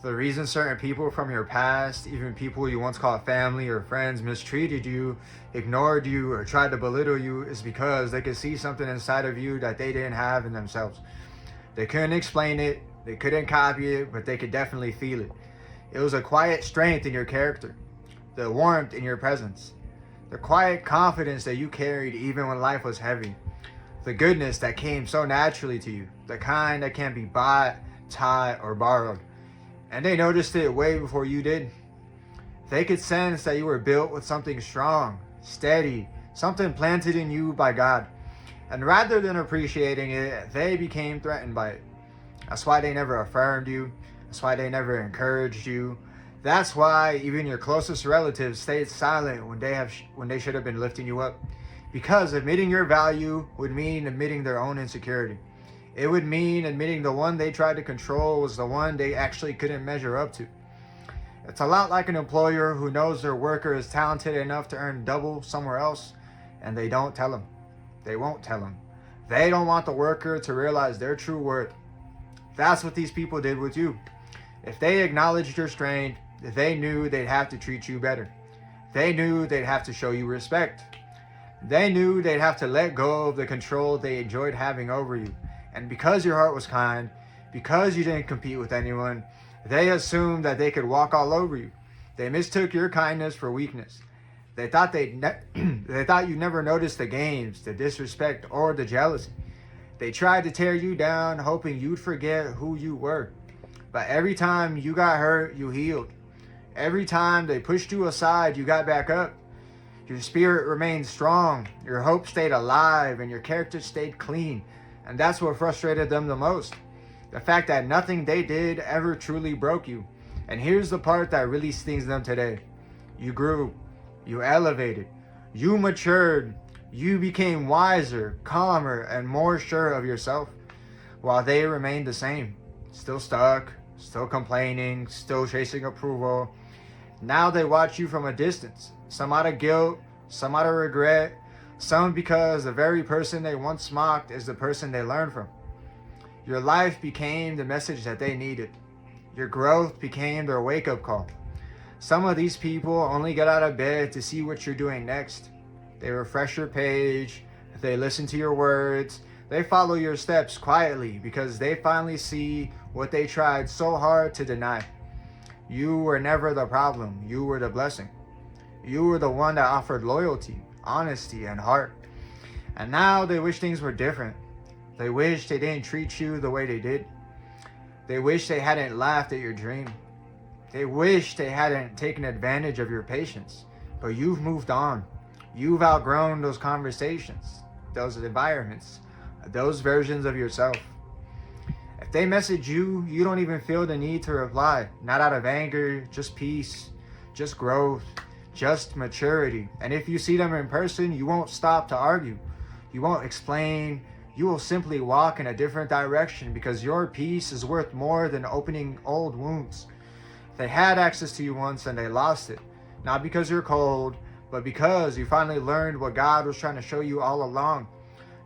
The reason certain people from your past, even people you once called family or friends, mistreated you, ignored you, or tried to belittle you is because they could see something inside of you that they didn't have in themselves. They couldn't explain it, they couldn't copy it, but they could definitely feel it. It was a quiet strength in your character, the warmth in your presence, the quiet confidence that you carried even when life was heavy, the goodness that came so naturally to you, the kind that can't be bought, taught, or borrowed. And they noticed it way before you did. They could sense that you were built with something strong, steady, something planted in you by God. And rather than appreciating it, they became threatened by it. That's why they never affirmed you. That's why they never encouraged you. That's why even your closest relatives stayed silent when they should have been lifting you up. Because admitting your value would mean admitting their own insecurity. It would mean admitting the one they tried to control was the one they actually couldn't measure up to. It's a lot like an employer who knows their worker is talented enough to earn double somewhere else, and they don't tell them. They won't tell them. They don't want the worker to realize their true worth. That's what these people did with you. If they acknowledged your strength, they knew they'd have to treat you better. They knew they'd have to show you respect. They knew they'd have to let go of the control they enjoyed having over you. And because your heart was kind, because you didn't compete with anyone, they assumed that they could walk all over you. They mistook your kindness for weakness. They thought they thought you never noticed the games, the disrespect, or the jealousy. They tried to tear you down, hoping you'd forget who you were. But every time you got hurt, you healed. Every time they pushed you aside, you got back up. Your spirit remained strong, your hope stayed alive, and your character stayed clean. And that's what frustrated them the most. The fact that nothing they did ever truly broke you. And here's the part that really stings them today. You grew. You elevated. You matured. You became wiser, calmer, and more sure of yourself. While they remained the same. Still stuck. Still complaining. Still chasing approval. Now they watch you from a distance. Some out of guilt. Some out of regret. Some because the very person they once mocked is the person they learned from. Your life became the message that they needed. Your growth became their wake-up call. Some of these people only get out of bed to see what you're doing next. They refresh your page. They listen to your words. They follow your steps quietly because they finally see what they tried so hard to deny. You were never the problem. You were the blessing. You were the one that offered loyalty, honesty, and heart. And now they wish things were different. They wish they didn't treat you the way they did. They wish they hadn't laughed at your dream. They wish they hadn't taken advantage of your patience. But you've moved on. You've outgrown those conversations, those environments, those versions of yourself. If they message you, you don't even feel the need to reply. Not out of anger, just peace, just growth, just maturity. And if you see them in person, you won't stop to argue. You won't explain. You will simply walk in a different direction because your peace is worth more than opening old wounds. They had access to you once and they lost it. Not because you're cold, but because you finally learned what God was trying to show you all along.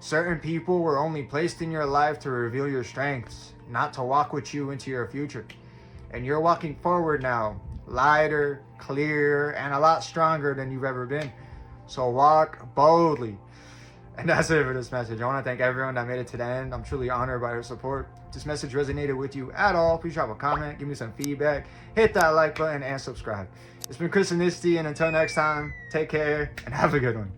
Certain people were only placed in your life to reveal your strengths, not to walk with you into your future. And you're walking forward now, lighter, clearer, and a lot stronger than you've ever been. So walk boldly. And that's it for this message. I want to thank everyone that made it to the end. I'm truly honored by your support. If this message resonated with you at all, please drop a comment, give me some feedback, hit that like button, and subscribe. It's been Chris and Nisty, and until next time, take care and have a good one.